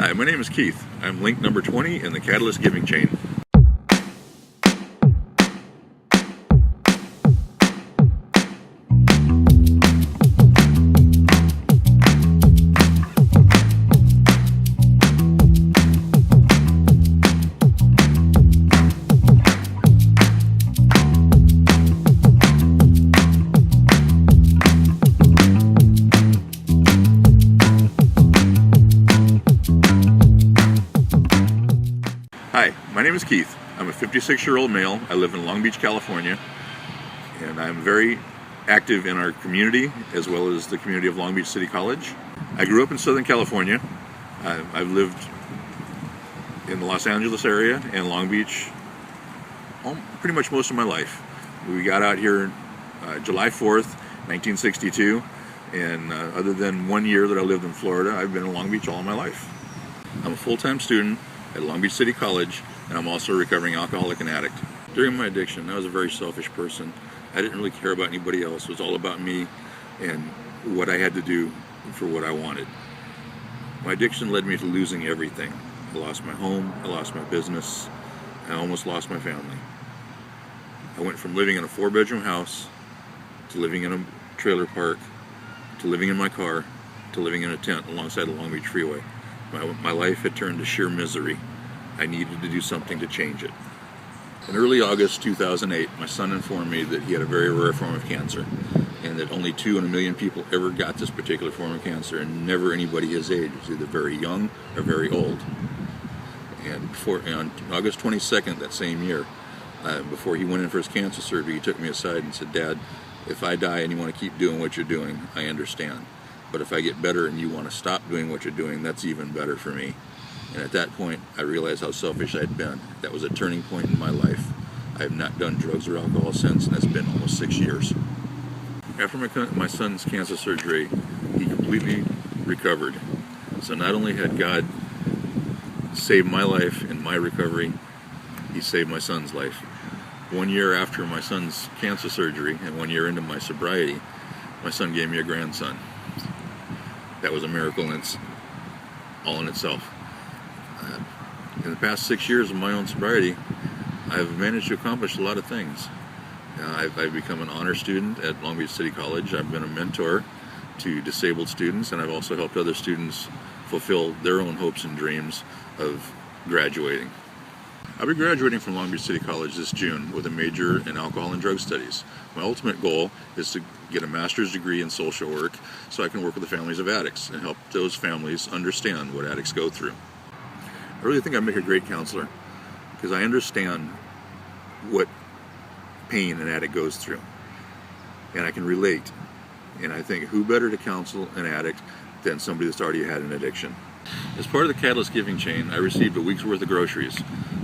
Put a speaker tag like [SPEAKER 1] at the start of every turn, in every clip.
[SPEAKER 1] Hi, my name is Keith. I'm link number 20 in the Catalyst giving chain. Hi, my name is Keith. I'm a 56-year-old male. I live in Long Beach, California, and I'm very active in our community as well as the community of Long Beach City College. I grew up in Southern California. I've lived in the Los Angeles area and Long Beach pretty much most of my life. We got out here July 4th, 1962, and other than 1 year that I lived in Florida, I've been in Long Beach all my life. I'm a full-time student at Long Beach City College, and I'm also a recovering alcoholic and addict. During my addiction, I was a very selfish person. I didn't really care about anybody else. It was all about me and what I had to do for what I wanted. My addiction led me to losing everything. I lost my home, I lost my business, I almost lost my family. I went from living in a 4-bedroom house to living in a trailer park to living in my car to living in a tent alongside the Long Beach freeway. My life had turned to sheer misery. I needed to do something to change it. In early August 2008, my son informed me that he had a very rare form of cancer, and that only 2 in a million people ever got this particular form of cancer, and never anybody his age. It was either very young or very old. And on August 22nd that same year, before he went in for his cancer surgery, he took me aside and said, "Dad, if I die and you want to keep doing what you're doing, I understand. But if I get better and you want to stop doing what you're doing, that's even better for me." And at that point, I realized how selfish I'd been. That was a turning point in my life. I have not done drugs or alcohol since, and that's been almost 6 years. After my son's cancer surgery, he completely recovered. So not only had God saved my life and my recovery, he saved my son's life. 1 year after my son's cancer surgery and 1 year into my sobriety, my son gave me a grandson. That was a miracle all in itself. In the past 6 years of my own sobriety, I've managed to accomplish a lot of things. I've become an honor student at Long Beach City College. I've been a mentor to disabled students, and I've also helped other students fulfill their own hopes and dreams of graduating. I'll be graduating from Long Beach City College this June with a major in alcohol and drug studies. My ultimate goal is to get a master's degree in social work so I can work with the families of addicts and help those families understand what addicts go through. I really think I make a great counselor because I understand what pain an addict goes through, and I can relate. And I think who better to counsel an addict than somebody that's already had an addiction. As part of the Catalyst giving chain, I received a week's worth of groceries,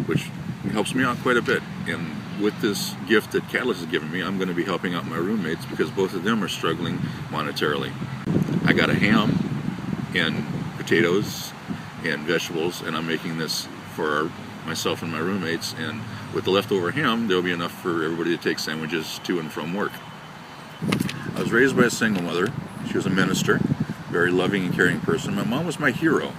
[SPEAKER 1] which helps me out quite a bit. And with this gift that Catalyst has given me, I'm going to be helping out my roommates because both of them are struggling monetarily. I got a ham and potatoes and vegetables, and I'm making this for myself and my roommates. And with the leftover ham, there'll be enough for everybody to take sandwiches to and from work. I was raised by a single mother. She was a minister, very loving and caring person. My mom was my hero.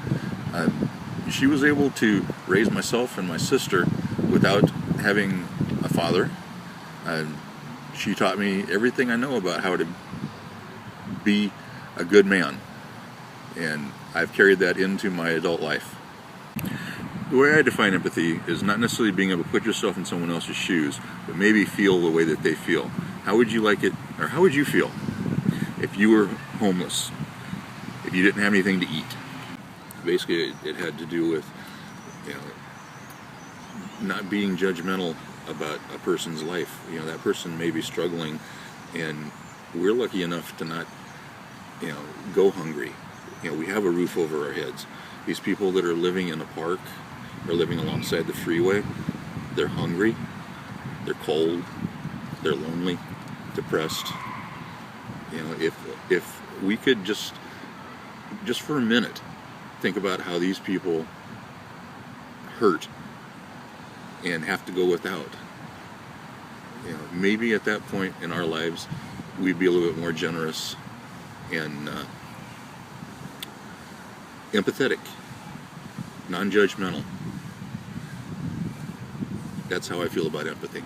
[SPEAKER 1] She was able to raise myself and my sister without having a father. She taught me everything I know about how to be a good man, and I've carried that into my adult life. The way I define empathy is not necessarily being able to put yourself in someone else's shoes, but maybe feel the way that they feel. How would you like it, or how would you feel if you were homeless, if you didn't have anything to eat? Basically, it had to do with, not being judgmental about a person's life. That person may be struggling, and we're lucky enough to not, go hungry. We have a roof over our heads. These people that are living in a park or living alongside the freeway, they're hungry, they're cold, they're lonely, depressed. If we could just for a minute think about how these people hurt and have to go without. Maybe at that point in our lives, we'd be a little bit more generous and empathetic. non-judgmental. That's how I feel about empathy.